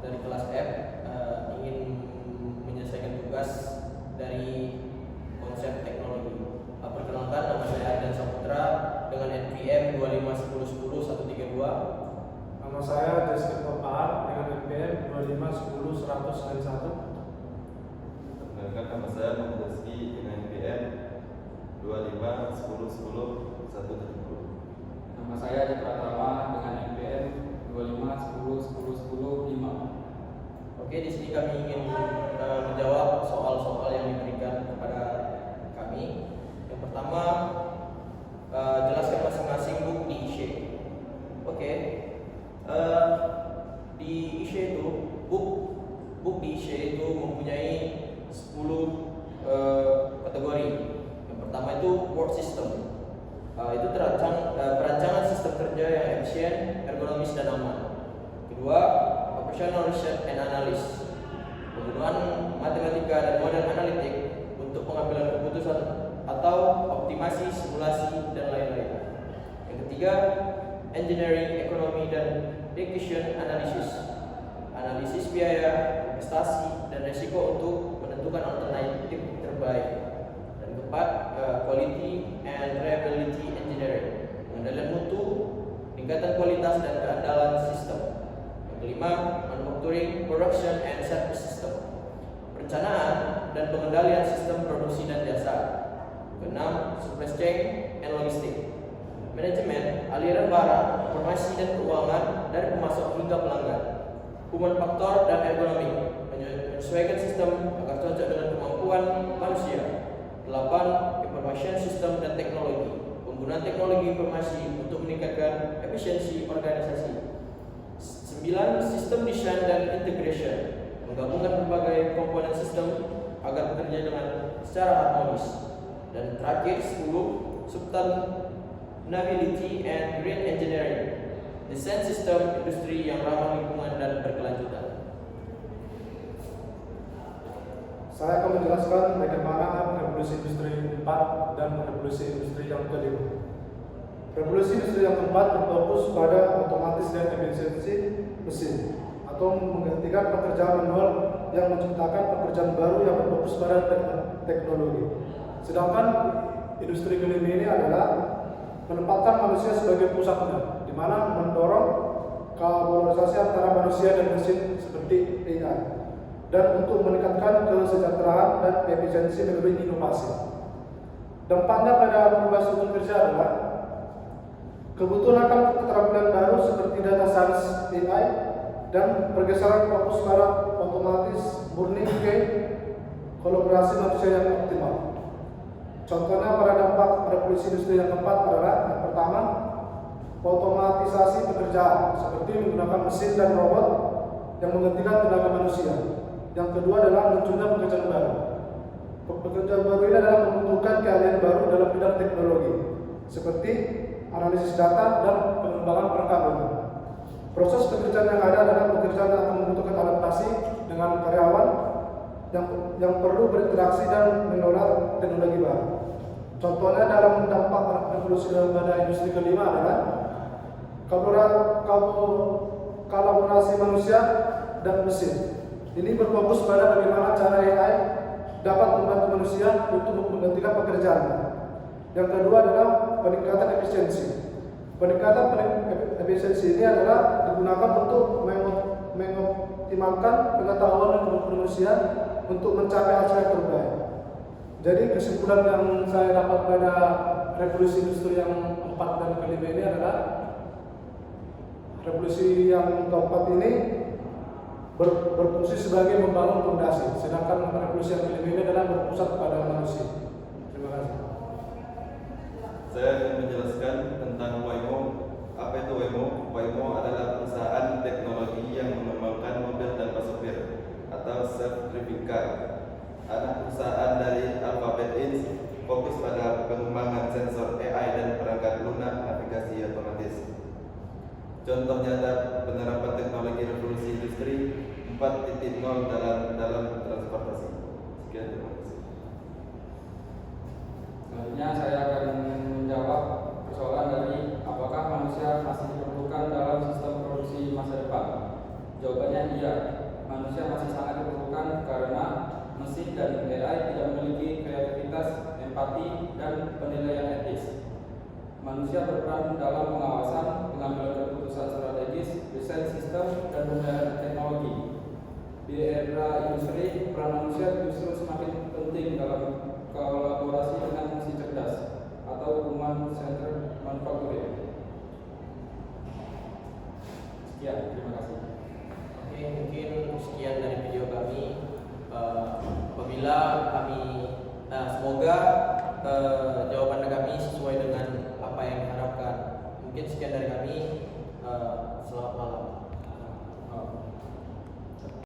dari kelas F ingin menyelesaikan tugas dari konsep teknologi. Perkenalkan, nama saya Ardan Saputra dengan NPM 2510132. Nama saya Jessica Topaan dengan NPM 2510191. Perkenalkan, nama saya Muhammad Rizky dengan NPM 2510170. Nama saya Adi Pratama dengan NPM 2510105. Oke, di sini kami ingin menjawab soal-soal yang diberikan kepada kami. Yang pertama, jelaskan masing-masing book di ISHE. Oke, di ISHE itu book di ISHE itu mempunyai 10 kategori. Yang pertama itu work system. Itu perancangan sistem kerja yang efisien, ergonomis dan aman. Kedua, operational research and analysis, penggunaan matematika dan model analitik untuk pengambilan keputusan atau optimasi, simulasi dan lain-lain. Yang ketiga, engineering, ekonomi dan decision analysis, analisis biaya, investasi dan risiko untuk menentukan alternatif terbaik. Dan keempat, quality and reliability engineering, pengendalian mutu, peningkatan kualitas dan keandalan sistem. Yang kelima, manufacturing, production and service system, perencanaan dan pengendalian sistem produksi dan jasa. Keenam, supply chain and logistik, manajemen, aliran barang, informasi dan keuangan dari pemasok hingga pelanggan. Human factor dan ergonomi, menyesuaikan sistem agar cocok dengan kemampuan manusia. 8. Information system dan teknologi, penggunaan teknologi informasi untuk meningkatkan efisiensi organisasi. 9. Sistem design dan integration, menggabungkan berbagai komponen sistem agar bekerja dengan secara harmonis. Dan terakhir 10. Sustainability and green engineering, desain sistem industri yang ramah lingkungan dan berkelanjutan. Saya akan menjelaskan bagaimana revolusi industri 4 dan revolusi industri yang kelima. Revolusi industri yang keempat berfokus pada otomatis dan efisiensi mesin atau menggantikan pekerjaan manual yang menciptakan pekerjaan baru yang berfokus pada teknologi. Sedangkan industri kelima ini adalah menempatkan manusia sebagai pusatnya, di mana mendorong kolaborasi antara manusia dan mesin seperti AI, dan untuk meningkatkan kesejahteraan dan efisiensi melalui inovasi. Dampaknya pada perubahan struktur kerja adalah kebutuhan akan keterampilan baru seperti data science, AI, dan pergeseran fokus pada otomatis murni ke kolaborasi manusia yang optimal. Contohnya pada dampak revolusi industri yang keempat adalah yang pertama, otomatisasi pekerjaan seperti menggunakan mesin dan robot yang menggantikan tenaga manusia. Yang kedua adalah munculnya pekerjaan baru. Pekerjaan baru ini adalah membutuhkan keahlian baru dalam bidang teknologi seperti analisis data dan pengembangan perangkat lunak. Proses pekerjaan yang ada adalah pekerjaan yang akan membutuhkan adaptasi dengan karyawan yang perlu berinteraksi dan mengelola teknologi baru. Contohnya dalam dampak revolusi pada industri kelima adalah kolaborasi manusia dan mesin. Ini berfokus pada bagaimana cara AI dapat membantu manusia untuk menggantikan pekerjaannya. Yang kedua adalah peningkatan efisiensi. Peningkatan efisiensi ini adalah digunakan untuk mengoptimalkan pengetahuan dan kemampuan manusia untuk mencapai hasil yang terbaik. Jadi kesimpulan yang saya dapat pada revolusi industri yang 4 dan kelima ini adalah revolusi yang keempat ini berfungsi sebagai membangun fondasi, sedangkan revolusi yang kelima ini adalah berpusat pada manusia. Terima kasih. Saya akan menjelaskan tentang Waymo. Apa itu Waymo? Waymo adalah perusahaan teknologi yang mengembangkan mobil tanpa sopir atau self-driving car. Anak perusahaan dari Alphabet Inc. fokus pada pengembangan sensor AI dan perangkat lunak navigasi otomatis. Contoh nyata penerapan teknologi revolusi industri 4.0 dalam transportasi. Sekian, terima kasih. Selanjutnya saya akan menjawab persoalan dari apakah manusia masih diperlukan dalam sistem produksi masa depan. Jawabannya iya. empati, dan penilaian etis. Manusia berperan dalam pengawasan, pengambilan keputusan strategis, desain sistem, dan pemeliharaan teknologi. Di era industri, peran manusia justru semakin penting dalam kolaborasi dengan mesin cerdas atau human centered manufacturing. Sekian, terima kasih. Oke, mungkin sekian dari video kami. Apabila kami, semoga jawaban kami sesuai dengan apa yang diharapkan. Mungkin sekian dari kami. Selamat malam.